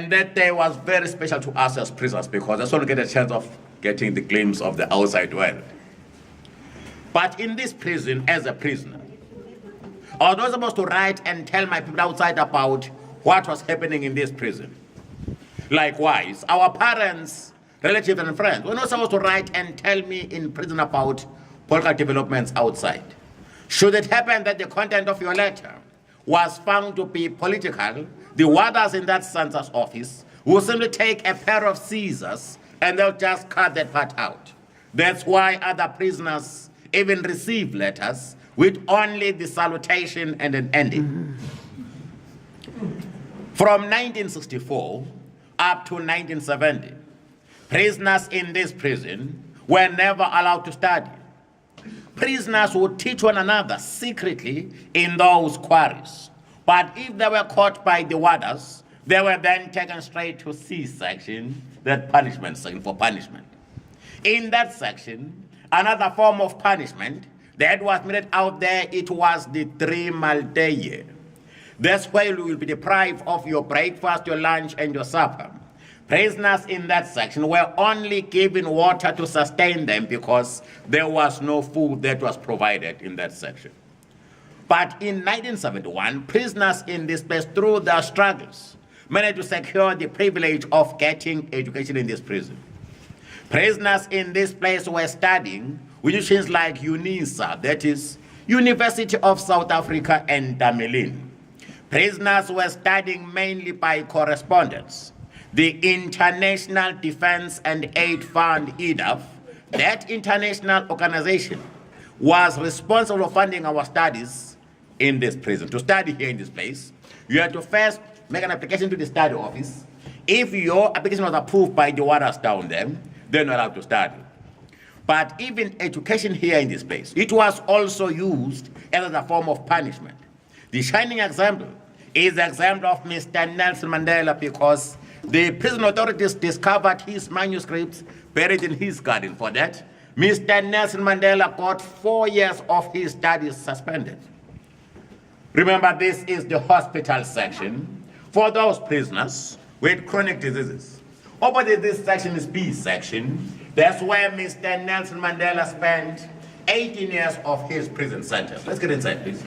And that day was very special to us as prisoners because that's when we get a chance of getting the glimpse of the outside world. But in this prison, as a prisoner, I was not supposed to write and tell my people outside about what was happening in this prison. Likewise, our parents, relatives, and friends were not supposed to write and tell me in prison about political developments outside. Should it happen that the content of your letter was found to be political, the warders in that census office will simply take a pair of scissors and they'll just cut that part out. That's why other prisoners even receive letters with only the salutation and an ending. From 1964 up to 1970, prisoners in this prison were never allowed to study. Prisoners would teach one another secretly in those quarries. But if they were caught by the warders, they were then taken straight to C section, that punishment section for punishment. In that section, another form of punishment that was meted out there, it was the 3 meal day. That's where you will be deprived of your breakfast, your lunch, and your supper. Prisoners in that section were only given water to sustain them because there was no food that was provided in that section. But in 1971, prisoners in this place, through their struggles, managed to secure the privilege of getting education in this prison. Prisoners in this place were studying with institutions like UNISA, that is, University of South Africa, and Damelin. Prisoners were studying mainly by correspondence. The International Defense and Aid Fund, IDAF, that international organization, was responsible for funding our studies in this prison. To study here in this place, you had to first make an application to the study office. If your application was approved by the warders down there, then you're allowed to study. But even education here in this place, it was also used as a form of punishment. The shining example is the example of Mr. Nelson Mandela, because the prison authorities discovered his manuscripts buried in his garden. For that, Mr. Nelson Mandela got 4 years of his studies suspended. Remember, this is the hospital section for those prisoners with chronic diseases. Opposite this section is B section. That's where Mr. Nelson Mandela spent 18 years of his prison sentence. Let's get inside, please.